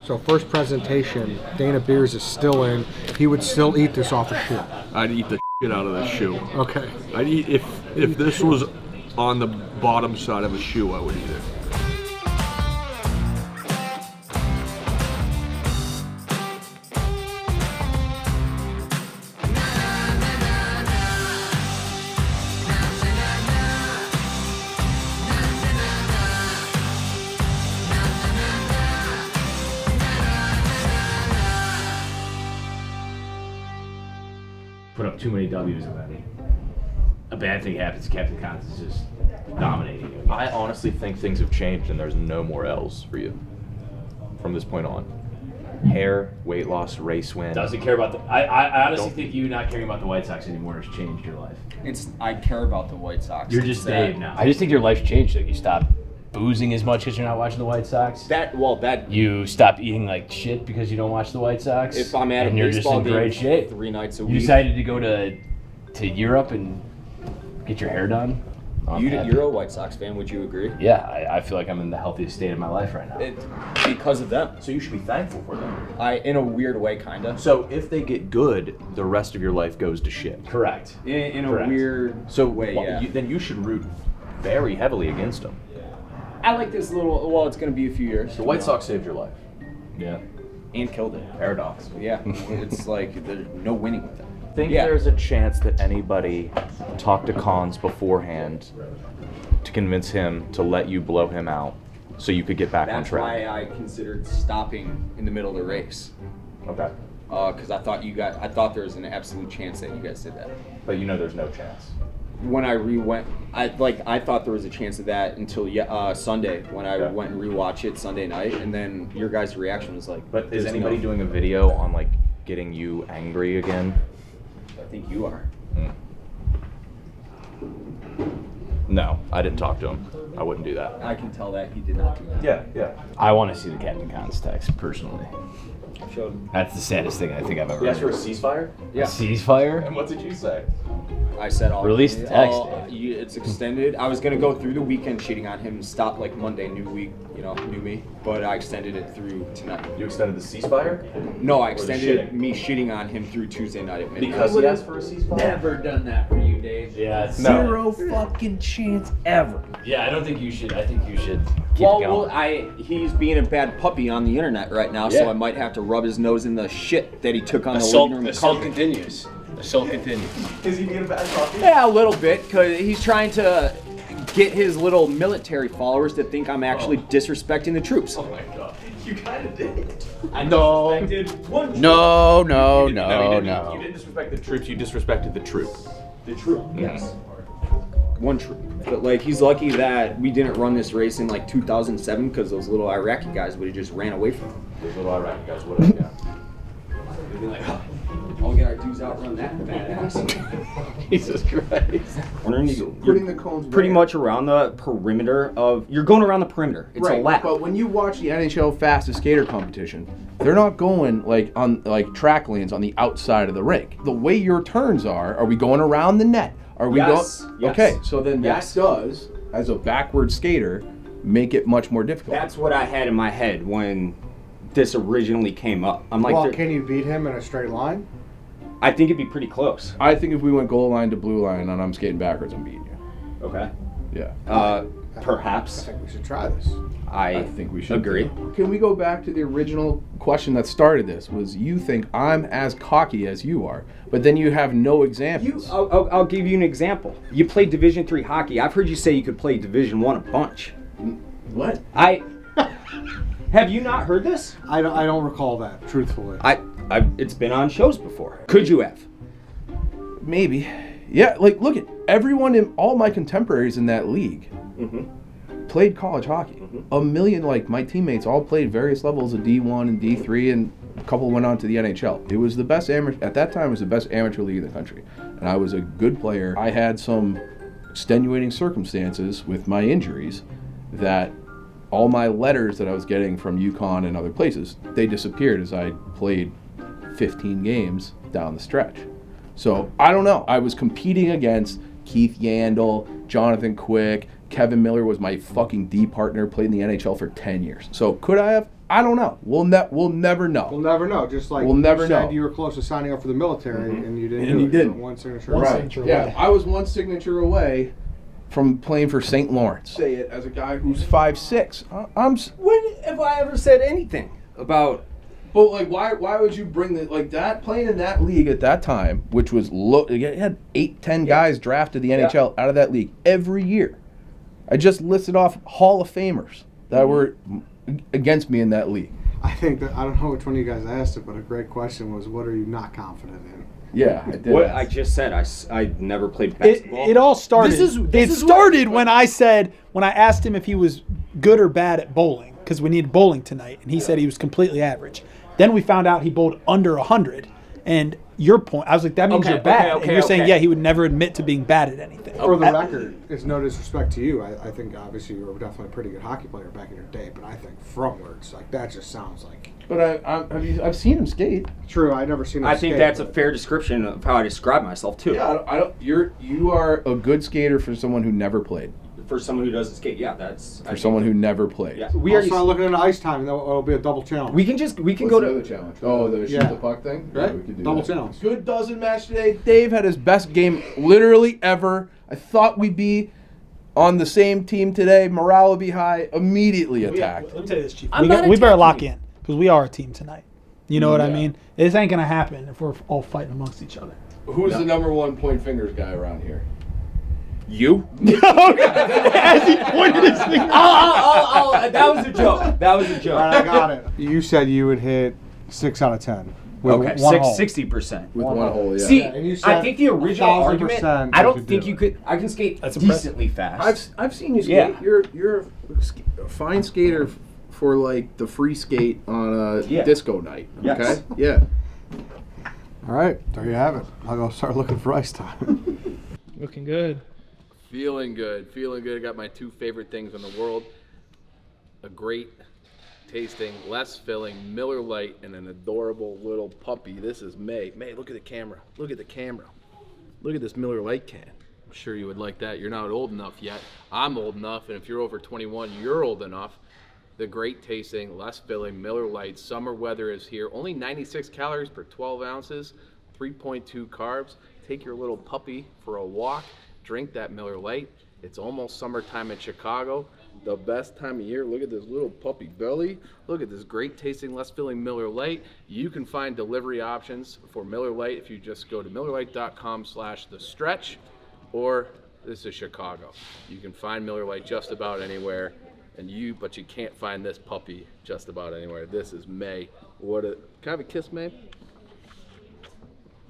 So first presentation, Dana Beers is still in. He would still eat this off a shoe. I'd eat the shit out of this shoe. Okay. I'd eat if this was on the bottom side of a shoe, I would eat it. Put up too many W's already. A bad thing happens, Captain Cons is just dominating you. I honestly think things have changed and there's no more L's for you from this point on. Hair, weight loss, race win. Doesn't care about the. I honestly think you not caring about the White Sox anymore has changed your life. I care about the White Sox. You're just Dave now. I just think your life's changed. Like you stopped boozing as much because you're not watching the White Sox. You stopped eating like shit because you don't watch the White Sox. If I'm at and a you're just in great shape 3 nights a You week. decided to go to Europe and get your hair done. You're a White Sox fan, would you agree? Yeah, I feel like I'm in the healthiest state of my life right now. Because of them. So you should be thankful for them. In a weird way, kind of. So if they get good, the rest of your life goes to shit. Correct. In a Correct. weird So way, yeah. then you should root very heavily against them. I like this little, well, it's going to be a few years. The White Sox saved your life. Yeah. And killed it. Paradox. Yeah. It's like there's no winning with them. Think Yeah. there's a chance that anybody talked to Cons beforehand to convince him to let you blow him out so you could get back on That's track? why I considered stopping in the middle of the race. Okay. Because I thought there was an absolute chance that you guys did that. But you know there's no chance. When I I thought there was a chance of that until Sunday when I went and rewatched it Sunday night, and then your guys' reaction was like. But is there's anybody no- doing a video on like getting you angry again? I think you are. No, I didn't talk to him. I wouldn't do that. I can tell that he did not do that. Yeah. I want to see the Captain Cons text personally. Showed. That's the saddest thing I think I've ever You asked for a heard. ceasefire? Yeah. Ceasefire? And what did you say? I said all. Release the text, It's extended. I was gonna go through the weekend cheating on him and stop like Monday, new week, new me. But I extended it through tonight. You extended the ceasefire? No, I Or the extended shitting? me shitting on him through Tuesday night at midnight. Because he asked for a ceasefire? Never done that for you, Dave. Yeah, it's No. fucking chance ever. Yeah, I don't think you should. I think you should keep it going. He's being a bad puppy on the internet right now, Yeah. so I might have to rub his nose in the shit that he took on the Assault, living room. assault continues. Assault continues. Is he being a bad puppy? Yeah, a little bit, because he's trying to get his little military followers to think I'm actually disrespecting the troops. Oh my god. You kind of did. I No. disrespected one troop. No, You didn't disrespect the troops, you disrespected the troop. The troop, yes. One troop. But like, he's lucky that we didn't run this race in like 2007, because those little Iraqi guys would have just ran away from him. Those little Iraqi guys would have, yeah. They'd be like, oh, I'll get our dudes out run that badass. Jesus Christ. Putting the cones Pretty back. much around the perimeter you're going around the perimeter. It's a lap. But when you watch the NHL fastest skater competition, they're not going like on like track lanes on the outside of the rink. The way your turns are we going around the net? Are we Yes, going? yes. Okay, so then Yes. that does, as a backward skater, make it much more difficult. That's what I had in my head when this originally came up. I'm like, Well, can you beat him in a straight line? I think it'd be pretty close. I think if we went goal line to blue line and I'm skating backwards, I'm beating you. Okay. Yeah. Perhaps. I think we should try this. I think we should agree. too. Can we go back to the original question that started this? Was you think I'm as cocky as you are, but then you have no examples. I'll give you an example. You played Division III hockey. I've heard you say you could play Division I a bunch. What? Have you not heard this? I don't recall that, truthfully. It's been on shows before. Could you have? Maybe. Yeah, like look at everyone in all my contemporaries in that league played college hockey. A million, like my teammates all played various levels of D1 and D3, and a couple went on to the NHL. It was the best at that time it was the best amateur league in the country. And I was a good player. I had some extenuating circumstances with my injuries that all my letters that I was getting from UConn and other places, they disappeared as I played 15 games down the stretch. So I don't know. I was competing against Keith Yandel, Jonathan Quick, Kevin Miller was my fucking D partner, played in the NHL for 10 years. So could I have? I don't know. We'll never know. We'll never know. Just like We'll never you said, know. you were close to signing up for the military, and you didn't. And do you it. didn't. One signature. Right. Yeah. away. I was one signature away from playing for St. Lawrence. Say it as a guy who's 5'6". When have I ever said anything about? But like, why would you bring that playing in that league at that time, which was it had 8-10 guys drafted the NHL out of that league every year. I just listed off Hall of Famers that were against me in that league. I think that I don't know which one of you guys asked it, but a great question was, what are you not confident in? Yeah, I did. What I just said, I never played basketball. It all started. It started when I asked him if he was good or bad at bowling, because we needed bowling tonight, and he said he was completely average. Then we found out he bowled under 100, and your point, I was like, that means you're bad. And you're saying, he would never admit to being bad at anything. For the record, it's no disrespect to you. I think obviously you were definitely a pretty good hockey player back in your day, but I think frontwards, like that just sounds like. But I've seen him skate. True, I never seen him I think skate, that's a but- fair description of how I describe myself too. Yeah, I don't. You are a good skater for someone who never played. For someone who doesn't skate, that's For someone who never played. Yeah, We start looking into ice time, and it'll be a double challenge. we can go What's to the other challenge? Oh, the shoot the puck thing. Right? Yeah, we could do Double that. challenge. Good dozen match today. Dave had his best game literally ever. I thought we'd be on the same team today. Morale would be high. Immediately attacked. Let me tell you this, Chief. I'm We not better attacking lock you. in, because we are a team tonight. You know what I Yeah. mean? This ain't going to happen if we're all fighting amongst each other. Who's the number one point fingers guy around here? you. As he pointed his finger. That was a joke. That was a joke. All right, I got it. You said you would hit 6 out of 10. With Okay, one hole. 60%. With one hole, yeah. See, and you I said think the original 1,000% argument. I you don't could think do you it. could. I can skate That's impressive. decently fast. I've seen you skate. Yeah. You're a fine skater for like the free skate on a disco night. Yes. Okay. Yeah. All right, there you have it. I'll go start looking for ice time. Looking good. Feeling good. I got my two favorite things in the world. A great tasting, less filling Miller Lite and an adorable little puppy. This is May. May, look at the camera. Look at the camera. Look at this Miller Lite can. I'm sure you would like that. You're not old enough yet. I'm old enough, and if you're over 21, you're old enough. The great tasting, less filling Miller Lite. Summer weather is here. Only 96 calories per 12 ounces, 3.2 carbs. Take your little puppy for a walk. Drink that Miller Lite. It's almost summertime in Chicago. The best time of year. Look at this little puppy belly. Look at this great tasting, less filling Miller Lite. You can find delivery options for Miller Lite if you just go to MillerLite.com/thestretch, or this is Chicago. You can find Miller Lite just about anywhere, but you can't find this puppy just about anywhere. This is May. Can I have a kiss, May?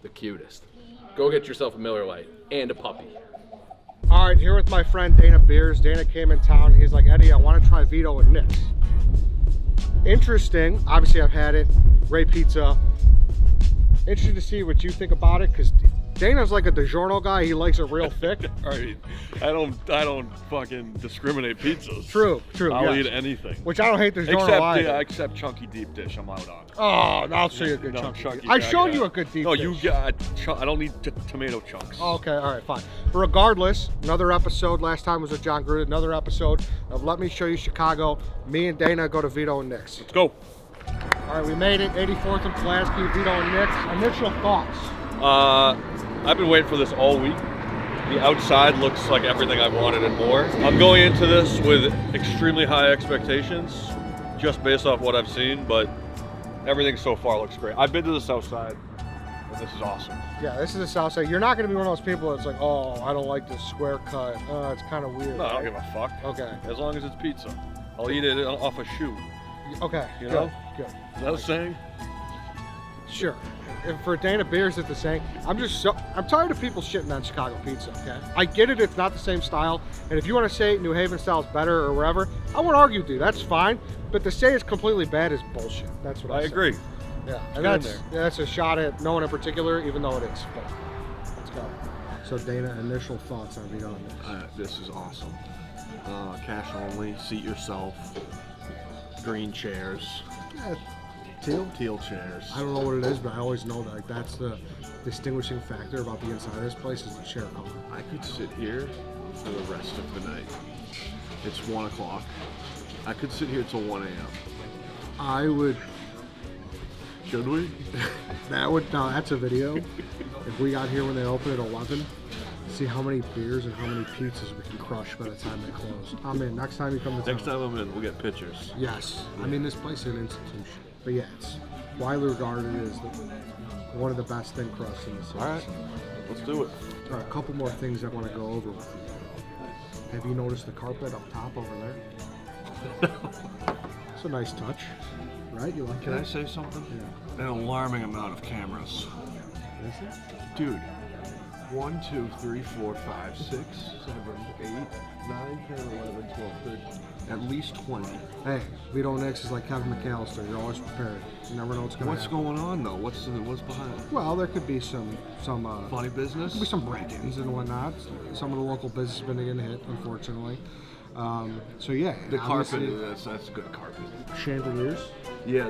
The cutest. Go get yourself a Miller Lite and a puppy. All right, here with my friend Dana Beers. Dana came in town. He's like, Eddie, I want to try Vito Nicks. Interesting. Obviously, I've had it. Great pizza. Interesting to see what you think about it, because Dana's like a DiGiorno guy. He likes it real thick. All right, I don't fucking discriminate pizzas. True. I'll yes. eat anything. Which I don't hate DiGiorno either. Except chunky deep dish. I'm out on. Oh, I'll show you a good No, chunky. I showed you a good deep No, dish. you get. I don't need tomato chunks. Oh, okay, all right, fine. But regardless, another episode. Last time was with John Gruden. Another episode of Let Me Show You Chicago. Me and Dana go to Vito and Nicks. Let's go. All right, we made it. 84th and Pulaski, Vito and Nicks. Initial thoughts. I've been waiting for this all week. The outside looks like everything I've wanted and more. I'm going into this with extremely high expectations, just based off what I've seen, but everything so far looks great. I've been to the south side, and this is awesome. Yeah, this is the south side. You're not going to be one of those people that's like, oh, I don't like this square cut. It's kind of weird. No, I don't right? give a fuck. Okay. As long as it's pizza. I'll eat it off a shoe. Okay, You good, know? good. Is that a saying? Sure. And for Dana Beers, it's the same. I'm tired of people shitting on Chicago pizza, okay? I get it, it's not the same style. And if you want to say New Haven style is better or wherever, I won't argue with you, that's fine. But to say it's completely bad is bullshit. That's what I say. agree. Yeah, and get in that's a shot at no one in particular, even though it is. But let's go. So Dana, initial thoughts on Vito and Nicks? This is awesome. Cash only, seat yourself, green chairs, teal chairs. I don't know what it is, but I always know that that's the distinguishing factor about the inside of this place is the chair color. I could sit here for the rest of the night. It's 1 o'clock. I could sit here till 1 a.m. I would. Should we? That's a video. If we got here when they open at 11, see how many beers and how many pizzas we can crush by the time they close. I'm in. Next time you come to town. Next time I'm in, we'll get pictures. Yes. I mean, this place is an institution. But yeah, it's widely regarded as one of the best thin crusts in the city. All right, let's do it. All right, a couple more things I want to go over with you. Have you noticed the carpet up top over there? It's a nice touch, right? You like Can that? I say something? Yeah. An alarming amount of cameras. Is it? Dude, 1, 2, 3, 4, 5, 6, 7, 8, 9, 10, 11, 12, 13. At least 20. Hey, Vito Nicks is like Kevin McAllister. You're always prepared. You never know what's going to What's happen. going on though? What's behind it? Well, there could be some Funny business? could be some break-ins and whatnot. Some of the local business have been getting hit, unfortunately. So yeah, The carpet, obviously, that's good carpet. chandeliers, Yeah,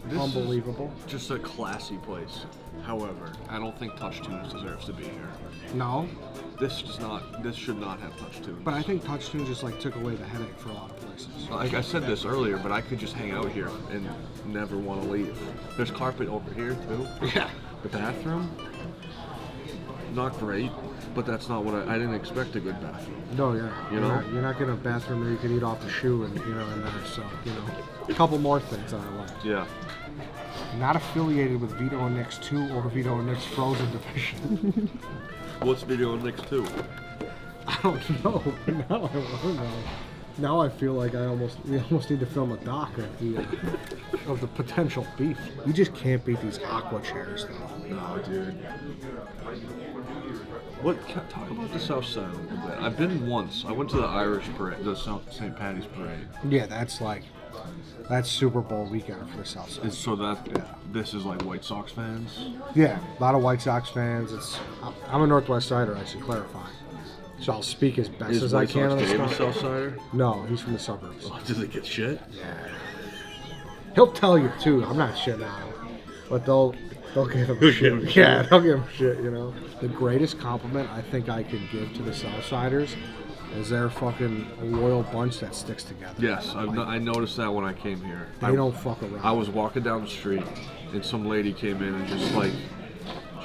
this unbelievable. is just a classy place. However, I don't think Touch Tunes deserves to be here. No, This should not have Touch Tunes. but I think Touch Tunes just like took away the headache for a lot of places. Like I said this earlier, but I could just hang out here and never want to leave. There's carpet over here too. Yeah. The bathroom, not great, but that's not what I didn't expect a good bathroom. No, yeah. You know? You're not getting a bathroom where you can eat off the shoe and in there. So a couple more things that I like. Yeah. Not affiliated with Vito Nicks 2 or Vito Nicks Frozen Division. What's Vito Nicks 2? I don't know. Now I want to know. Now I feel like we almost need to film a doc of the potential beef. You just can't beat these aqua chairs though. No, dude. Talk about the South Side a little bit. I've been once. I went to the Irish parade, the St. Patty's parade. Yeah, that's Super Bowl weekend for the South Side. This is like White Sox fans. Yeah, a lot of White Sox fans. I'm a Northwest Sider, I should clarify. So I'll speak as best as I can on the Dave a stuff. South Sider? No, he's from the suburbs. Oh, does it get shit? Yeah. He'll tell you too. I'm not shitting on him, but they'll give him shit. Yeah, they'll give him shit. You know, the greatest compliment I think I could give to the Southsiders is they're fucking a loyal bunch that sticks together. Yes, I noticed that when I came here. They don't fuck around. I was walking down the street, and some lady came in and just like,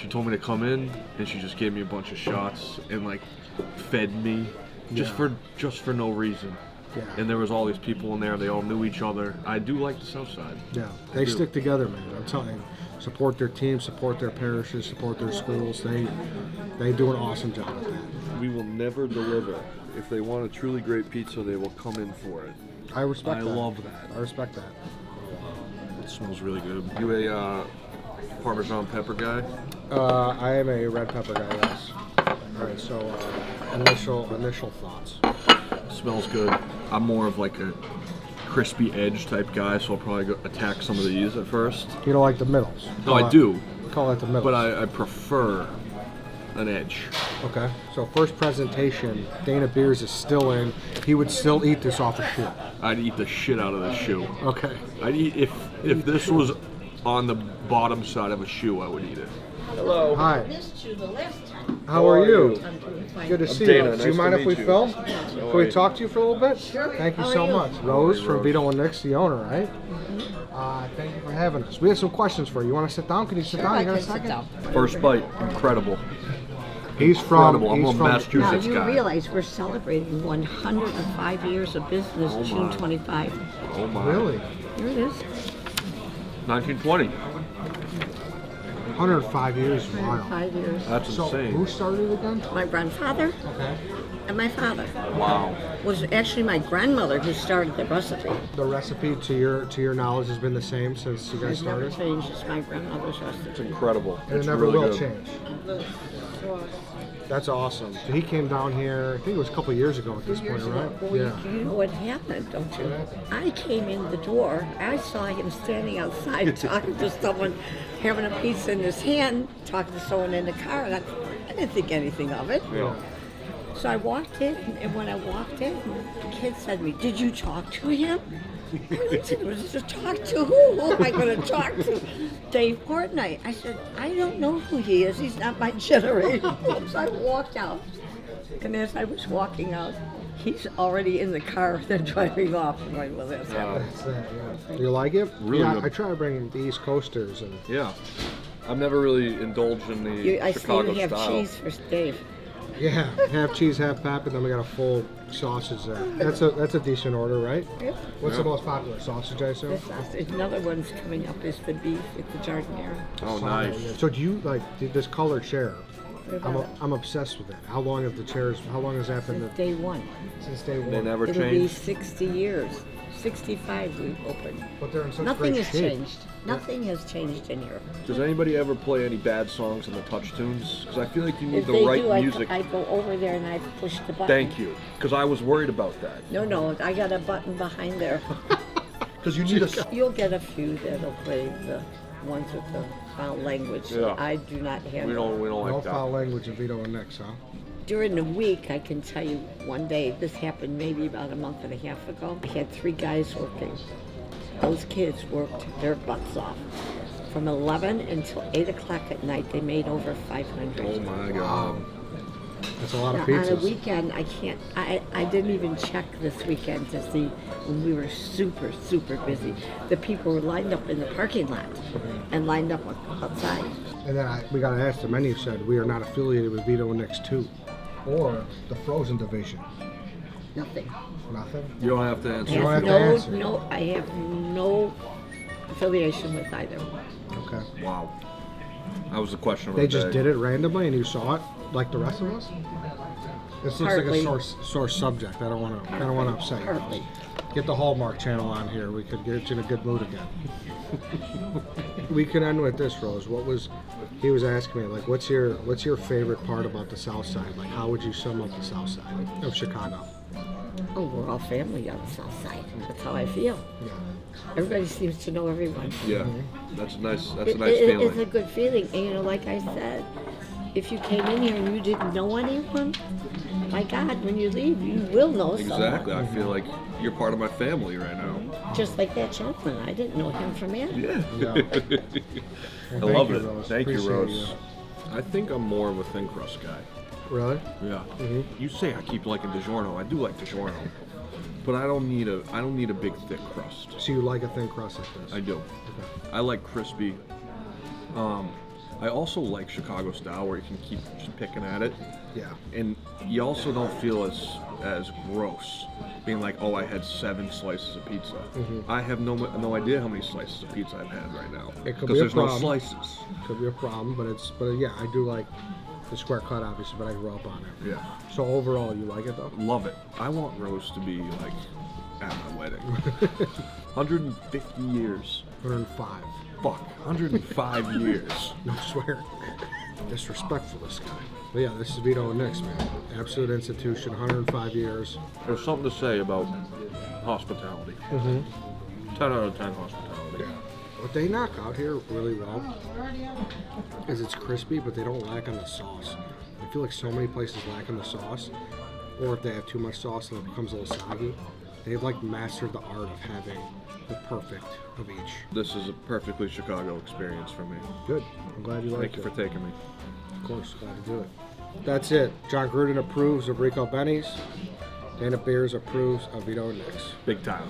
she told me to come in, and she just gave me a bunch of shots and like fed me just for no reason. Yeah. And there was all these people in there. They all knew each other. I do like the South Side. Yeah, they stick together, man. I'm telling you. Support their team, support their parishes, support their schools. They do an awesome job at that. We will never deliver. If they want a truly great pizza, they will come in for it. I respect that. I love that. I respect that. It smells really good. You a Parmesan pepper guy? I am a red pepper guy, yes. All right, so initial thoughts. Smells good. I'm more of like a crispy edge type guy, so I'll probably attack some of these at first. You don't like the middles? No, I do. Call it the middles. But I prefer an edge. Okay, so first presentation, Dana Beers is still in. He would still eat this off a shoe. I'd eat the shit out of this shoe. Okay. I'd eat if this was on the bottom side of a shoe, I would eat it. Hello. Hi. Missed you the last time. How are you? I'm doing fine. Good to see Dana. you. Do Nice you mind to if we meet you. film? Can we talk to you for a little bit? Sure. Thank you How so are you? much. Rose from Rose. Vito and Nicks, the owner, right? Thank you for having us. We have some questions for you. You want to sit down? Can you sit Sure, down? I You got a can sit second? down. First bite, incredible. He's from. Incredible. I'm He's a from Now, Massachusetts you guy. realize we're celebrating 105 years of business, Oh, June my. 25. Oh my. Really? Here it is. 1920. 105 years. Wow. 105 years. That's So insane. who started it again? My grandfather Okay. and my father Wow. was actually my grandmother who started the recipe. The recipe, to your knowledge, has been the same since you guys It's never started, changed. It's my grandmother's It's recipe. incredible. and it It's never really will good. change. That's awesome. So he came down here. I think it was a couple years ago at this point, right? Well, you know what happened, don't you? I came in the door. I saw him standing outside talking to someone, having a pizza in his hand, talking to someone in the car. And I didn't think anything of it. Yeah. So I walked in, and when I walked in, the kid said to me, "Did you talk to him?" I looked at him, to talk to who? Who am I going to talk to? Dave Portnight. I said, "I don't know who he is. He's not my generation." So I walked out, and as I was walking out, He's already in the car. They're driving off. I'm like, well, that's happened. That's it, yeah. You like it? Really yeah, good. I try to bring the East Coasters and Yeah. I've never really indulged in the I see Chicago you have style. cheese for Dave. yeah, half cheese, half pap, and then we got a full sausage there. That's a decent order, right? Yep. What's the most popular sausage, I assume? The sausage. Another one's coming up is the beef with the jardiniere. Oh, nice. So do you like this colored chair? What about it? I'm obsessed with it. How long have the chairs? How long has that been? Since day one. Since day one. They never It'll be changed. 60 years. 65 we've opened. But they're in such Nothing great has shape. changed. Nothing has changed in here. Does anybody ever play any bad songs in the touch tunes? Because I feel like you need If the they right do, music. I go over there and I push the button. Thank you. Because I was worried about that. No, I got a button behind there. Because you need a. You'll get a few that'll play the ones with the foul language. Yeah. I do not handle. We don't No like that. foul language of Vito and Nicks, huh? During the week, I can tell you one day, this happened maybe about a month and a half ago. I had 3 guys working. Those kids worked their butts off. From 11 until 8 o'clock at night, they made over 500. Oh my god. That's a lot of Now, on a pizzas. weekend, I didn't even check this weekend to see when we were super, super busy. The people were lined up in the parking lot and lined up outside. And then we got to ask them, many have said we are not affiliated with Vito and Nicks 2 or the Frozen Division. Nothing. Nothing? You don't have to I answer. don't have have to answer. I have no affiliation with either. Okay. Wow. That was the question of They the just day. did it randomly and you saw it like the rest of us? This looks Partly. like a sore subject. I don't want to upset you. Partly. Get the Hallmark Channel on here. We could get you in a good mood again. We can end with this, Rose. He was asking me, like, what's your favorite part about the South Side? Like, how would you sum up the South Side of Chicago? Oh, we're all family on the south side. That's how I feel. Yeah. Everybody seems to know everyone. Yeah. That's a nice It's feeling. a good feeling. And, you know, like I said, if you came in here and you didn't know anyone, my God, when you leave, you will know someone. Exactly. I feel like you're part of my family right now. Just like that gentleman. I didn't know him from Adam. Yeah. Well, I love you, it. Rose. Thank you, Appreciate Rose. you. I think I'm more of a thin crust guy. Really? Yeah. Mhm. You say I keep liking DiGiorno. I do like DiGiorno, but I don't need a big thick crust. So you like a thin crust like this? I do. Okay. I like crispy. I also like Chicago style where you can keep just picking at it, Yeah. and you also don't feel as gross. Being like, oh, I had 7 slices of pizza. I have no idea how many slices of pizza I've had right now It could because be a there's no problem. slices. Could be a problem, but yeah, I do like the square cut, obviously, but I grew up on it. Yeah, So overall, you like it though? love it. I want Rose to be like at my wedding. 150 years. 105. Fuck, 105 years. No swear. Disrespectful, this guy. But yeah, this is Vito and Nicks, man. Absolute institution, 105 years. There's something to say about hospitality. 10 out of 10 hospitality. What they knock out here really well is it's crispy, but they don't lack on the sauce. I feel like so many places lack on the sauce, or if they have too much sauce and it becomes a little soggy. They've like mastered the art of having the perfect of each. This is a perfectly Chicago experience for me. Good. I'm glad you liked Thank you it. for taking me. Of course, glad to do it. That's it. John Gruden approves of Rico Benny's. Dana Beers approves of Vito and Nicks. Big time.